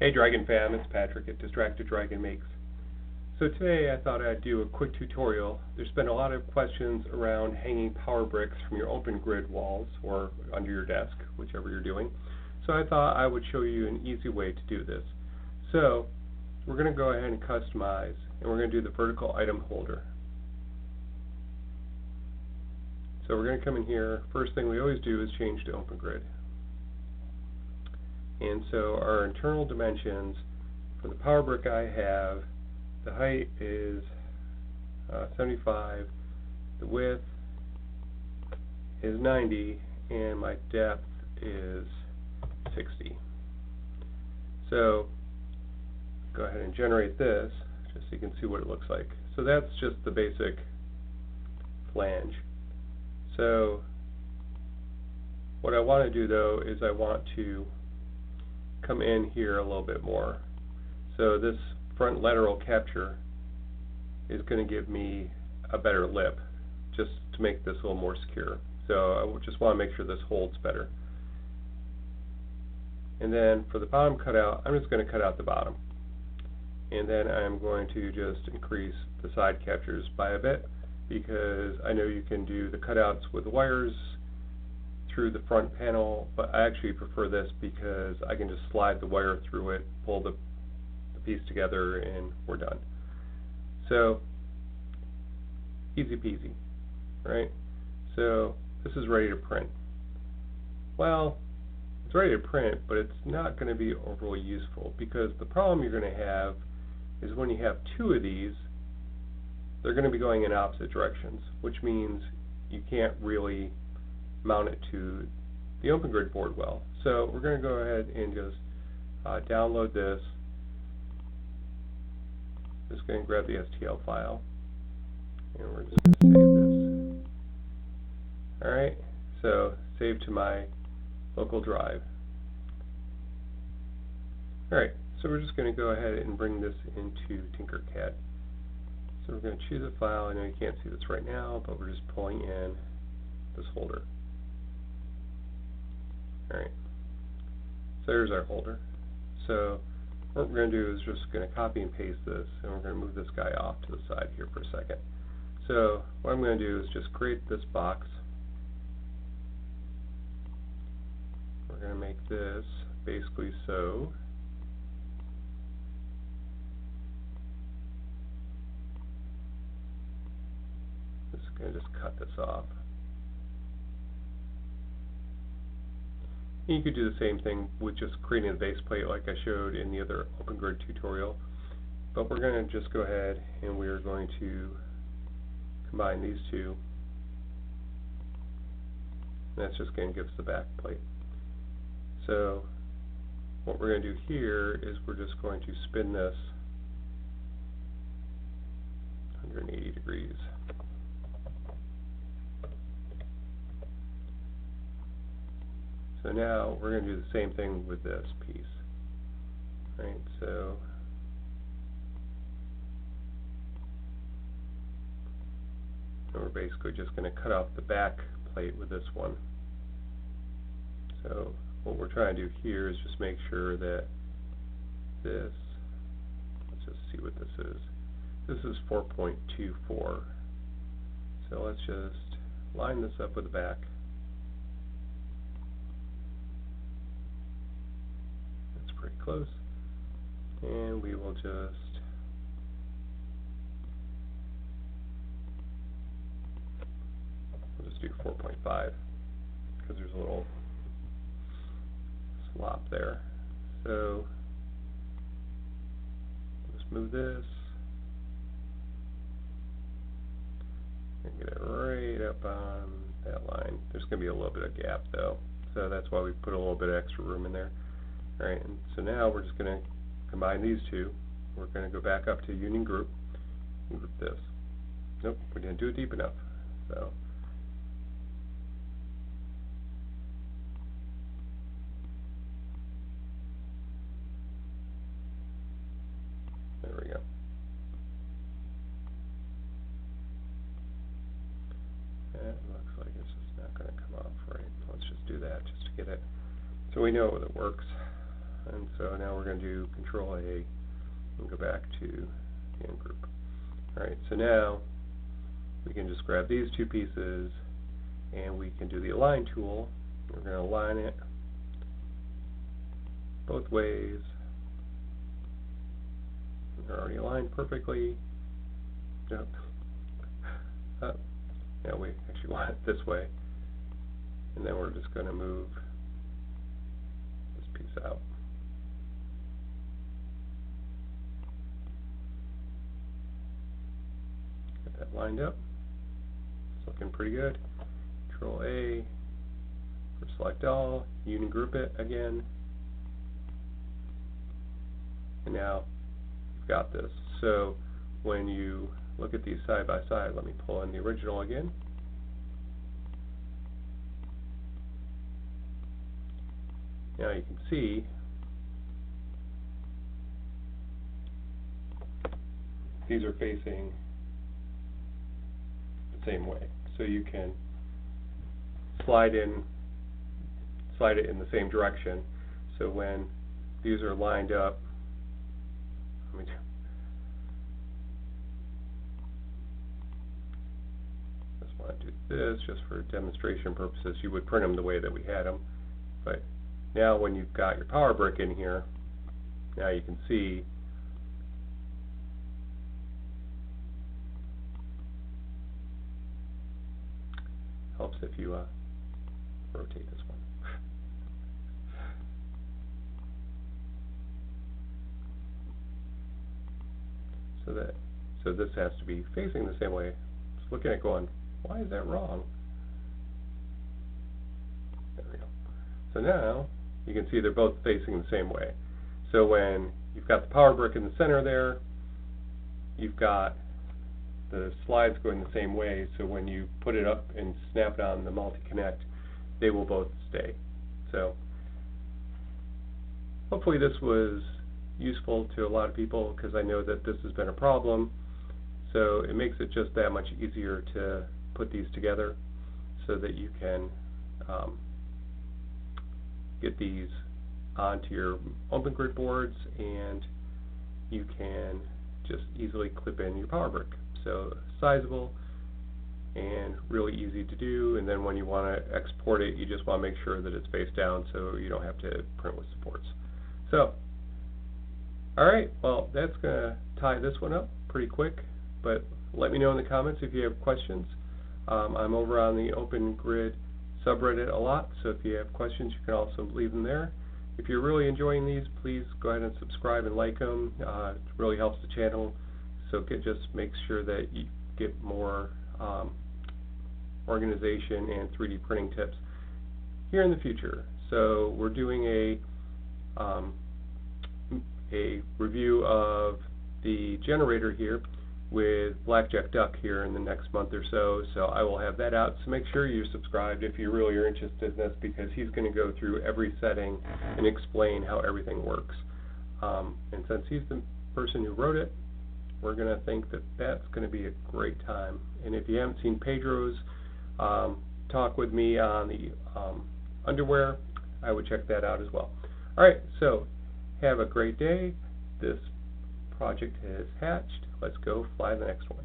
Hey Dragon fam, it's Patrick at Distracted Dragon Makes. So today I thought I'd do a quick tutorial. There's been a lot of questions around hanging power bricks from your OpenGrid walls or under your desk, whichever you're doing. So I thought I would show you an easy way to do this. So we're going to go ahead and customize, and we're going to do the vertical item holder. So we're going to come in here. First thing we always do is change to OpenGrid. And so our internal dimensions for the power brick I have, the height is 75, the width is 90, and my depth is 60. So go ahead and generate this just so you can see what it looks like. So that's just the basic flange. So what I want to do though is I want to come in here a little bit more. So this front lateral capture is going to give me a better lip just to make this a little more secure. So I just want to make sure this holds better. And then for the bottom cutout, I'm just going to cut out the bottom. And then I'm going to just increase the side captures by a bit because I know you can do the cutouts with wires through the front panel, but I actually prefer this because I can just slide the wire through it, pull the piece together, and we're done. So easy peasy, right? So this is ready to print. Well, it's ready to print, but it's not going to be overly useful because the problem you're going to have is when you have two of these, they're going to be going in opposite directions, which means you can't really mount it to the OpenGrid board well. So we're going to go ahead and just download this. Just going to grab the STL file, and we're just going to save this. Alright, so save to my local drive. Alright, so we're just going to go ahead and bring this into Tinkercad. So we're going to choose a file. I know you can't see this right now, but we're just pulling in this folder. Alright, so there's our holder. So what we're going to do is just going to copy and paste this, and we're going to move this guy off to the side here for a second. So what I'm going to do is just create this box. We're going to make this basically so. Just going to just cut this off. You could do the same thing with just creating a base plate like I showed in the other OpenGrid tutorial. But we're going to just go ahead and we are going to combine these two. And that's just going to give us the back plate. So what we're going to do here is we're just going to spin this 180 degrees. So now we're going to do the same thing with this piece. Right, so we're basically just going to cut off the back plate with this one. So what we're trying to do here is just make sure that this, let's just see what this is. This is 4.24. So let's just line this up with the back. Pretty close, and we will just do 4.5 because there's a little slop there. So just move this and get it right up on that line. There's going to be a little bit of gap though, so that's why we put a little bit of extra room in there. Alright, and so now we're just going to combine these two. We're going to go back up to Union Group and group this. Nope, we didn't do it deep enough. So there we go. That looks like it's just not going to come off right. Let's just do that just to get it so we know that it works. And so now we're going to do Control A and go back to the end group. Alright, so now we can just grab these two pieces and we can do the Align tool. We're going to align it both ways. They're already aligned perfectly. Yep. Now we actually want it this way. And then we're just going to move this piece out. Get that lined up. It's looking pretty good. Control A for select all. Union group it again. And now you've got this. So when you look at these side by side, let me pull in the original again. Now you can see these are facing the same way. So you can slide it in the same direction. So when these are lined up, let me just want to do this just for demonstration purposes. You would print them the way that we had them, but now when you've got your power brick in here, now you can see helps if you rotate this one. So this has to be facing the same way. Just looking at it going, why is that wrong? There we go. So now you can see they're both facing the same way. So when you've got the power brick in the center there, you've got the slides going the same way, so when you put it up and snap it on the multi-connect, they will both stay. So hopefully this was useful to a lot of people, because I know that this has been a problem. So it makes it just that much easier to put these together so that you can get these onto your OpenGrid boards, and you can just easily clip in your power brick. So sizable and really easy to do, and then when you want to export it, you just want to make sure that it's face down so you don't have to print with supports. So, alright, well that's going to tie this one up pretty quick, but let me know in the comments if you have questions. I'm over on the OpenGrid subreddit a lot, so if you have questions you can also leave them there. If you're really enjoying these, please go ahead and subscribe and like them. It really helps the channel, so just make sure that you get more organization and 3D printing tips here in the future. So we're doing a review of the generator here with Blackjack Duck here in the next month or so, so I will have that out. So make sure you're subscribed if you really are interested in this, because he's going to go through every setting and explain how everything works. And since he's the person who wrote it, we're going to think that that's going to be a great time. And if you haven't seen Pedro's talk with me on the underwear, I would check that out as well. Alright, so have a great day. This project has hatched. Let's go fly the next one.